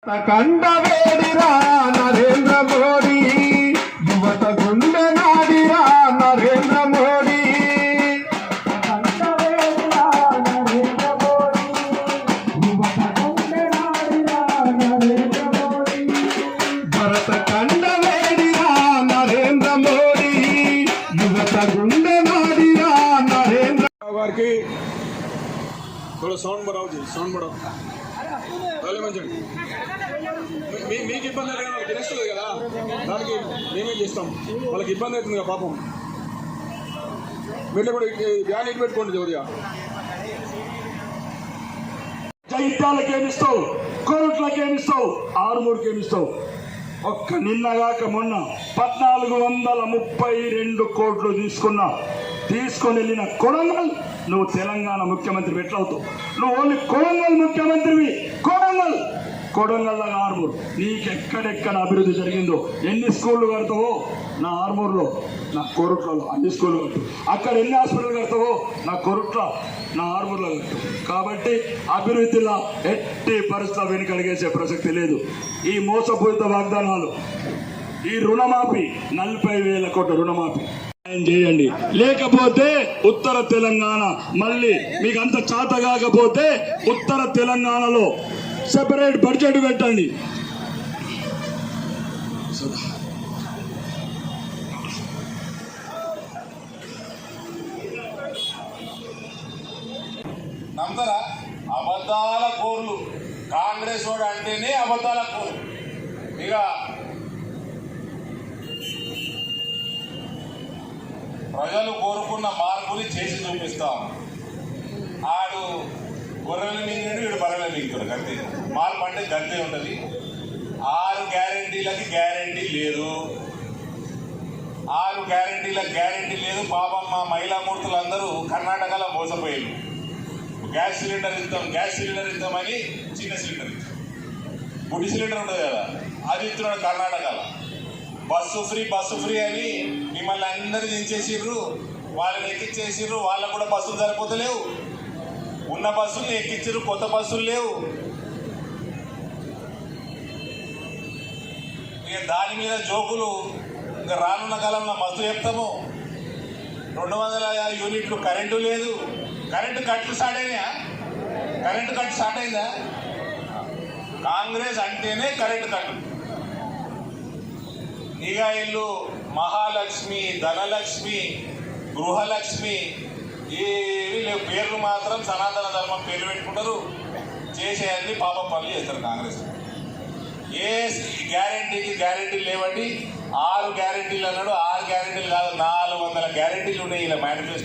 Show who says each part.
Speaker 1: కండవేడిరా నరేంద్ర మోడీ యువత గుండె నాడిరా నరేంద్ర మోడీ భరత కండవేడిరా నరేంద్ర మోడీ యువత గుండె నాడిరా నరేంద్ర
Speaker 2: వారికి थोड़ा साउंड बढ़ाओ जी, साउंड बढ़ाओ पहले మంచండి మీకు ఇబ్బంది లేదు వాళ్ళకి తెలుస్తుంది కదా దానికి మేమే చేస్తాం వాళ్ళకి ఇబ్బంది అవుతుంది కదా పాపం మీరు కూడా వ్యాన్ ఇటు పెట్టుకోండి జోడియా జైత్యాలకు ఏమిస్తావు కోరుట్లకు ఏమిస్తావు ఆరుమూరుకి ఏమిస్తావు ఒక్క నిన్నగాక మొన్న 1432 కోట్లు తీసుకొని వెళ్ళిన కొడంగల్ నువ్వు తెలంగాణ ముఖ్యమంత్రి ఎట్లవుతావు నువ్వు ఓన్లీ కొడంగల్ ముఖ్యమంత్రివి కొడంగల్ ఆర్మూర్ నీకెక్కడెక్కడ అభివృద్ధి జరిగిందో ఎన్ని స్కూళ్ళు కడతావో నా ఆర్మూర్లో నా కోరుట్లలో అన్ని స్కూళ్ళు కడతావు అక్కడ ఎన్ని హాస్పిటల్ కడతావో నా కోరుట్ల నా ఆర్మూర్లో కడతావు కాబట్టి అభివృద్ధిలో ఎట్టి పరిస్థితులు వెనుకడిగేసే ప్రసక్తి లేదు ఈ మోసపూరిత వాగ్దానాలు ఈ రుణమాఫీ 40,000 కోట్ల రుణమాఫీ చేయండి లేకపోతే ఉత్తర తెలంగాణ మళ్ళీ మీకు అంత చేత కాకపోతే ఉత్తర తెలంగాణలో సెపరేట్ బడ్జెట్ పెట్టండి
Speaker 3: నమ్మరా అబద్ధాల కోర్లు కాంగ్రెస్ వాడు అంటేనే అబద్ధాల కోర్లు ఇక ప్రజలు కోరుకున్న మార్పుని చేసి చూపిస్తాం ఆడు గొర్రెలు మింగినట్టు వీడు బర్రెలు మింగుతాడు గంతే మార్పు అంటే గంతే ఉంటుంది 6 గ్యారెంటీలకి గ్యారెంటీ లేదు 6 గ్యారెంటీలకు గ్యారెంటీ లేదు పాపం మా మహిళా మూర్తులందరూ కర్ణాటకలో మోసపోయారు గ్యాస్ సిలిండర్ ఇద్దామని చిన్న సిలిండర్ బుడ్డి సిలిండర్ ఉంటుంది కదా అది ఇస్తున్నాడు కర్ణాటకలో బస్సు ఫ్రీ అని మిమ్మల్ని అందరూ దించేసిర్రు వాళ్ళని ఎక్కించేసిర్రు వాళ్ళకు కూడా బస్సులు సరిపోతలేవు ఉన్న బస్సులు ఎక్కించారు కొత్త బస్సులు లేవు ఇక దాని మీద జోకులు ఇంకా రానున్న కాలంలో మస్తు చెప్తాము 250 యూనిట్లు కరెంటు లేదు కరెంటు కట్లు స్టార్ట్ అయినాయా కరెంటు కట్టు స్టార్ట్ అయిందా కాంగ్రెస్ అంటేనే కరెంటు కట్టు ఇక ఇల్లు మహాలక్ష్మి ధనలక్ష్మి గృహలక్ష్మి ఏవి లేవు పేర్లు మాత్రం సనాతన ధర్మం పేర్లు పెట్టుకుంటారు చేసేయాలని పాప పనులు చేస్తారు కాంగ్రెస్ ఏ గ్యారెంటీ లేవండి 6 గ్యారెంటీలు అన్నాడు 6 గ్యారెంటీలు కాదు 400 గ్యారెంటీలు ఉన్నాయి ఇలా మేనిఫెస్టో